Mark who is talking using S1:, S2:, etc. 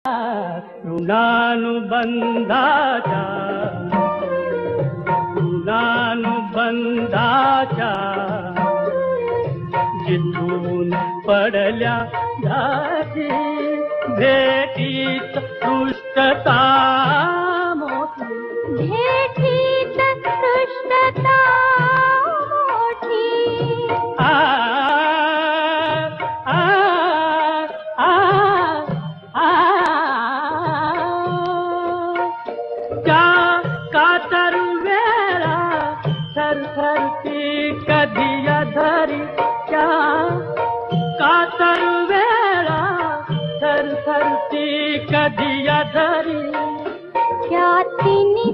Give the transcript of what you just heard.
S1: ऋणानुबंधाच्या जिथून पडल्या धाची भेटीत दुष्टता मोठी,
S2: भेटीत दुष्टता मोठी.
S1: आ आ आ आ त्या कातर वेळा थरथरती कधी धरी, त्या कातर वेळा थरथरती कधी धरी.
S2: त्या तिन्ही